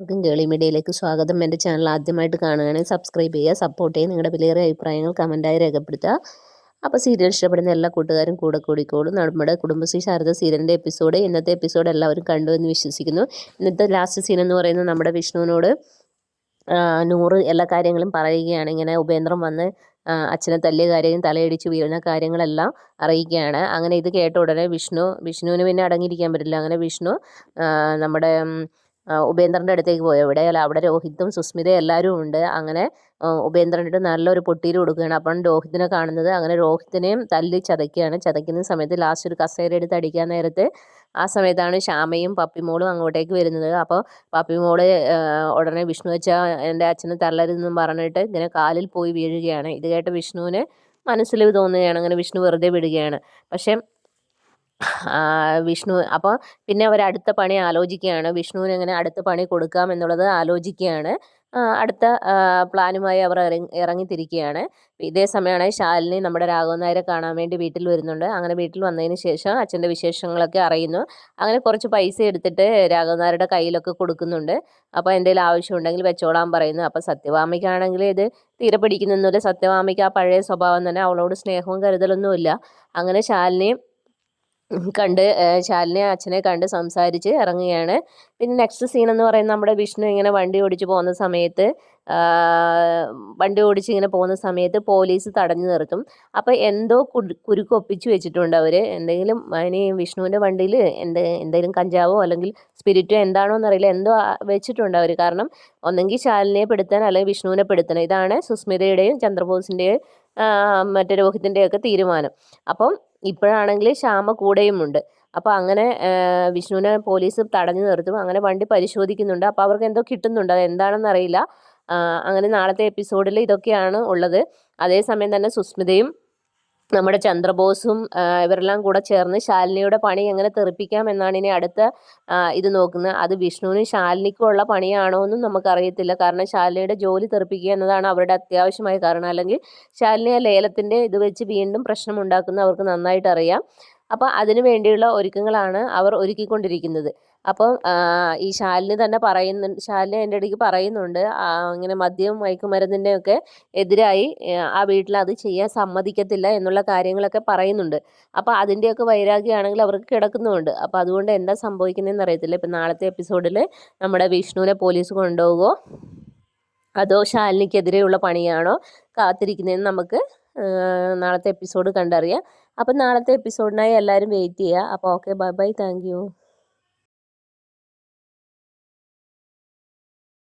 ഗേളി മീഡിയയിലേക്ക് സ്വാഗതം. എൻ്റെ ചാനൽ ആദ്യമായിട്ട് കാണുകയാണെങ്കിൽ സബ്സ്ക്രൈബ് ചെയ്യുക, സപ്പോർട്ട് ചെയ്യുക, നിങ്ങളുടെ വിലയേറിയ അഭിപ്രായങ്ങൾ കമൻറ്റായി രേഖപ്പെടുത്തുക. അപ്പോൾ സീരിയൽ ഇഷ്ടപ്പെടുന്ന എല്ലാ കൂട്ടുകാരും കൂടെ കൂടിക്കോളും. നമ്മുടെ കുടുംബശ്രീ ശാരദ സീരിയലിൻ്റെ ഇന്നത്തെ എപ്പിസോഡ് എല്ലാവരും കണ്ടു എന്ന് വിശ്വസിക്കുന്നു. ഇന്നത്തെ ലാസ്റ്റ് സീൻ എന്ന് പറയുന്നത് നമ്മുടെ വിഷ്ണുവിനോട് നൂറ് എല്ലാ കാര്യങ്ങളും പറയുകയാണ്. ഇങ്ങനെ ഉപേന്ദ്രം വന്ന് അച്ഛനെ തല്ലിയ കാര്യം, തലയിടിച്ച് വീഴുന്ന കാര്യങ്ങളെല്ലാം അറിയിക്കുകയാണ്. അങ്ങനെ ഇത് കേട്ട ഉടനെ വിഷ്ണുവിന് പിന്നെ അടങ്ങിയിരിക്കാൻ പറ്റില്ല. അങ്ങനെ വിഷ്ണു നമ്മുടെ ഉപേന്ദ്രൻ്റെ അടുത്തേക്ക് പോയി. അവിടെ രോഹിത്തും സുസ്മിതയും എല്ലാവരും ഉണ്ട്. അങ്ങനെ ഉപേന്ദ്രൻ്റെ നല്ലൊരു പൊട്ടിയിൽ കൊടുക്കുകയാണ്. അപ്പം രോഹിത്തിനെ കാണുന്നത്. അങ്ങനെ രോഹിത്തിനെയും തല്ലി ചതയ്ക്കുകയാണ്. ചതയ്ക്കുന്ന സമയത്ത് ലാസ്റ്റ് ഒരു കസേര എടുത്ത് അടിക്കാൻ നേരത്ത് ആ സമയത്താണ് ശ്യാമയും പപ്പിമോളും അങ്ങോട്ടേക്ക് വരുന്നത്. അപ്പോൾ പപ്പിമോള് ഉടനെ വിഷ്ണു വെച്ചാൽ എൻ്റെ അച്ഛനെ തള്ളരുതെന്നും പറഞ്ഞിട്ട് ഇങ്ങനെ കാലിൽ പോയി വീഴുകയാണ്. ഇത് കേട്ട് വിഷ്ണുവിന് മനസ്സിൽ തോന്നുകയാണ്. അങ്ങനെ വിഷ്ണു വെറുതെ വിടുകയാണ്. പക്ഷേ വിഷ്ണു അപ്പോൾ പിന്നെ അവർ അടുത്ത പണി ആലോചിക്കുകയാണ്. വിഷ്ണുവിന് എങ്ങനെ അടുത്ത പണി കൊടുക്കാം എന്നുള്ളത് ആലോചിക്കുകയാണ്. അടുത്ത പ്ലാനുമായി അവർ ഇറങ്ങിത്തിരിക്കുകയാണ്. ഇതേ സമയമാണ് ശാലിനി നമ്മുടെ രാഘവൻ നായരെ കാണാൻ വേണ്ടി വീട്ടിൽ വരുന്നുണ്ട്. അങ്ങനെ വീട്ടിൽ വന്നതിന് ശേഷം അച്ഛൻ്റെ വിശേഷങ്ങളൊക്കെ അറിയുന്നു. അങ്ങനെ കുറച്ച് പൈസ എടുത്തിട്ട് രാഘവൻ നായരുടെ കയ്യിലൊക്കെ കൊടുക്കുന്നുണ്ട്. അപ്പോൾ എന്തെങ്കിലും ആവശ്യമുണ്ടെങ്കിൽ വെച്ചോളാൻ പറയുന്നു. അപ്പോൾ സത്യഭാമയ്ക്കാണെങ്കിൽ ഇത് തീരെ പിടിക്കുന്നൊന്നുമില്ല. സത്യഭാമയ്ക്ക് ആ പഴയ സ്വഭാവം തന്നെ, അവളോട് സ്നേഹവും കരുതലൊന്നുമില്ല. അങ്ങനെ ശാലിനി അച്ഛനെ കണ്ട് സംസാരിച്ച് ഇറങ്ങുകയാണ്. പിന്നെ നെക്സ്റ്റ് സീൻ എന്ന് പറയുന്നത് നമ്മുടെ വിഷ്ണു ഇങ്ങനെ വണ്ടി ഓടിച്ച് ഇങ്ങനെ പോകുന്ന സമയത്ത് പോലീസ് തടഞ്ഞു നിർത്തും. അപ്പോൾ എന്തോ കുരുക്ക് ഒപ്പിച്ച് വെച്ചിട്ടുണ്ട് അവർ. എന്തെങ്കിലും അതിന് വിഷ്ണുവിൻ്റെ വണ്ടിയിൽ എന്തെങ്കിലും കഞ്ചാവോ അല്ലെങ്കിൽ സ്പിരിറ്റോ എന്താണോ എന്നറിയില്ല, എന്തോ വെച്ചിട്ടുണ്ട് അവർ. കാരണം ഒന്നെങ്കിൽ ശാലിനിയെ പെടുത്താൻ അല്ലെങ്കിൽ വിഷ്ണുവിനെ പെടുത്തണം. ഇതാണ് സുസ്മിതയുടെയും ചന്ദ്രബോസിൻ്റെയും മറ്റേ രോഹിത്തിൻ്റെയൊക്കെ തീരുമാനം. അപ്പം ഇപ്പോഴാണെങ്കിൽ ശ്യാമ കൂടെയുമുണ്ട്. അപ്പോൾ അങ്ങനെ വിഷ്ണുവിനെ പോലീസ് തടഞ്ഞു നിർത്തും. അങ്ങനെ വണ്ടി പരിശോധിക്കുന്നുണ്ട്. അപ്പോൾ അവർക്ക് എന്തോ കിട്ടുന്നുണ്ട്, അത് എന്താണെന്ന് അറിയില്ല. അങ്ങനെ നാളത്തെ എപ്പിസോഡിൽ ഇതൊക്കെയാണ് ഉള്ളത്. അതേസമയം തന്നെ സുസ്മിതയും നമ്മുടെ ചന്ദ്രബോസും ഇവരെല്ലാം കൂടെ ചേർന്ന് ശാലിനിയുടെ പണി എങ്ങനെ തെറിപ്പിക്കാം എന്നാണ് ഇനി അടുത്ത ഇത് നോക്കുന്നത്. അത് വിഷ്ണുവിനും ശാലിനിക്കും ഉള്ള പണിയാണോ എന്നും നമുക്കറിയത്തില്ല. കാരണം ശാലിനിയുടെ ജോലി തെറിപ്പിക്കുക എന്നതാണ് അവരുടെ അത്യാവശ്യമായ കാരണം. അല്ലെങ്കിൽ ശാലിനി ആ ലേലത്തിൻ്റെ ഇത് വെച്ച് വീണ്ടും പ്രശ്നം ഉണ്ടാക്കുന്ന അവർക്ക് നന്നായിട്ട് അറിയാം. അപ്പോൾ അതിനു വേണ്ടിയുള്ള ഒരുക്കങ്ങളാണ് അവർ ഒരുക്കിക്കൊണ്ടിരിക്കുന്നത്. അപ്പം ഈ ശാലിനി അതിൻ്റെ ഇടയ്ക്ക് പറയുന്നുണ്ട്, ഇങ്ങനെ മദ്യവും മയക്കുമരുന്നിൻ്റെയൊക്കെ എതിരായി ആ വീട്ടിൽ അത് ചെയ്യാൻ സമ്മതിക്കത്തില്ല എന്നുള്ള കാര്യങ്ങളൊക്കെ പറയുന്നുണ്ട്. അപ്പോൾ അതിൻ്റെയൊക്കെ വൈരാഗ്യമാണെങ്കിൽ അവർക്ക് കിടക്കുന്നുമുണ്ട്. അപ്പോൾ അതുകൊണ്ട് എന്താ സംഭവിക്കുന്നതെന്ന് അറിയത്തില്ല. ഇപ്പം നാളത്തെ എപ്പിസോഡിൽ നമ്മുടെ വിഷ്ണുവിനെ പോലീസ് കൊണ്ടുപോകുമോ അതോ ശാലിനിക്കെതിരെയുള്ള പണിയാണോ കാത്തിരിക്കുന്നതെന്ന് നമുക്ക് നാളത്തെ എപ്പിസോഡ് കണ്ടറിയാം. അപ്പം നാളത്തെ എപ്പിസോഡിനായി എല്ലാവരും വെയിറ്റ് ചെയ്യുക. അപ്പോൾ okay, bye bye, thank you.